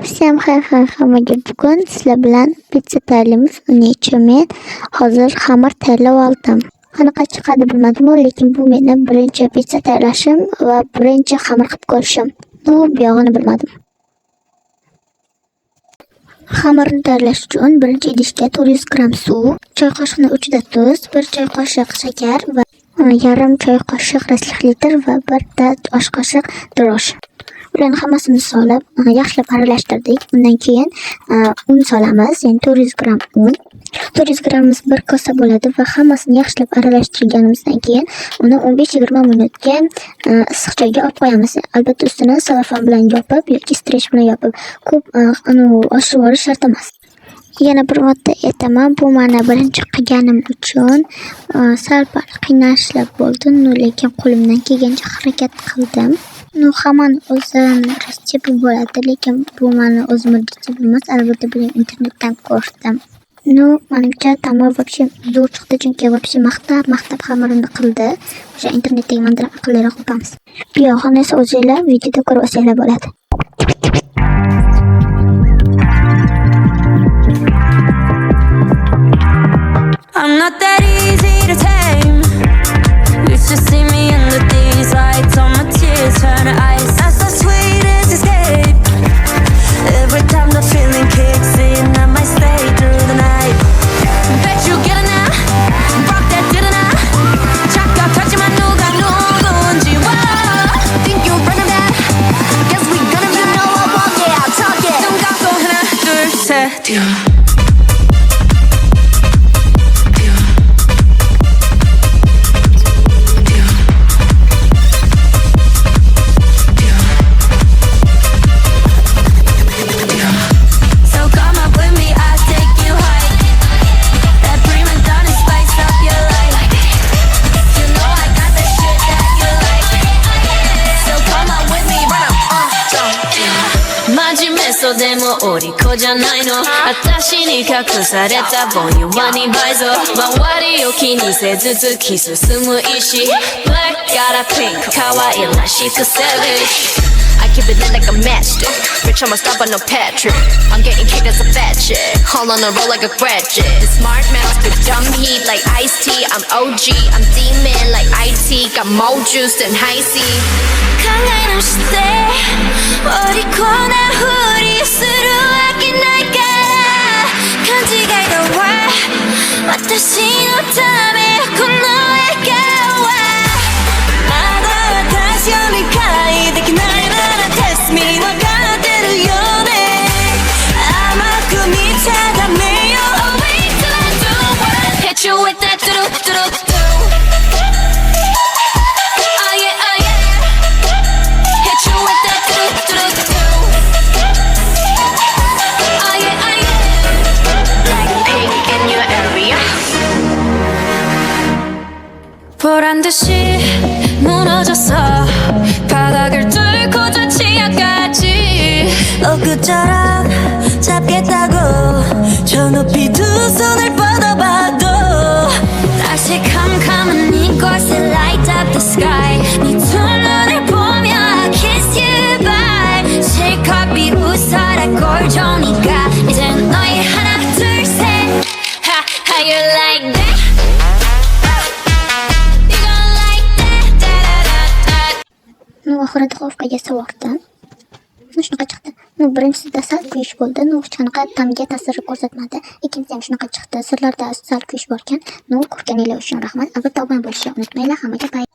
Всем hammaga bugun sizlar bilan pitsa tayyorlaymiz. Uning uchun men hozir xamir tayyorlab oldim. Qanaqa chiqadi bilmadim, lekin bu mening birinchi pitsa tayyorlashim va birinchi xamir qilib ko'rishim. Bu yog'ini bilmadim. Xamirni tayyorlash uchun birinchi idishga 400 gram suv, choy qoshiqning uchida tuz, 1 choy qoshiq shakar va yarim choy qoshiq rasixlitir va 1 osh qoshiq drosh. Ularni hammasini solib, yaxshilab aralashtirdik. Undan keyin un solamiz, ya'ni 400 gram un. 400 gramimiz 1 kosa bo'ladi va hammasini yaxshilab aralashtirganimizdan keyin uni 15-20 minutga issiq joyga olib qo'yamiz. Albatta ustini selofan bilan yopib yoki streç bilan yopib, ko'p oshirib olish shart emas. Yana bir marta aytaman, bu meni birinchi qilganim uchun sal-pal qiynalishlar bo'ldi, lekin qo'limdan kelgancha harakat qildim. Hammani o'zini retsepti bo'ladi, lekin bu meni o'zimning retseptim emas, albatta buni internetdan ko'rdim. Menimcha ta'mi вообще zo'r chiqdi, chunki вообще maqtab xamirini qildi. O'sha internetdagi mandan aqlliroq topamiz. Bu yog'ini esa o'zingizlar videoda ko'rib olsanglar bo'ladi. I'm not that easy to tame. You should see me under these lights, all my tears turn to ice. That's the sweetest escape. Every time the feeling kicks in, I might stay through the night. Bet you get it now, rock that didn't I? 착각하지만 누가 누군지 와. Think you're running that? Guess we gonna be know I walk it, I'll talk it. 눈 감고 하나 둘 셋.嘘でもおりこじゃないの私に隠されたぼん弱に倍増周りを気にせず突き進む意志 Black got a pink 可愛らしく savage I keep it lit like a matchstick Bitch I'm a stop on no Patrick I'm getting kicked as a fat chick All on the roll like a graduate The smart man spit dumb heat like iced tea I'm OG I'm demon like IT Got more juice than high C考え直して折り込んだふりするわけないから勘違いだわ私のためこの笑顔はまだ私を理解できないなら Test me わかってるよね甘く見ちゃダメよ Oh wait till I do what Hit you with that do-do-do-do 보란 듯이 무너졌어 바닥을 뚫고 저 치아까지 엊그처럼 잡겠다고 저 높이 두 손을 뻗어봐도 다시 캄캄한 이곳에 light up the sky 네 두 눈을 보며 I kiss you bye 실컷 비웃어라 꼴종이가 이젠 너희 하나 둘 셋 How you like that? Oxiri duxovkaga sovurdim. Shunaqa chiqdi. Birinchisida sal kuyish bo'ldi. Shunaqa ta'miga ta'sir ko'rsatmadi. Ikkinchisi ham shunaqa chiqdi. Sirlarda sal kuyish bor ekan. Ko'rganinglar uchun rahmat. Albatta obuna bo'lishni unutmanglar. Hammaga bye.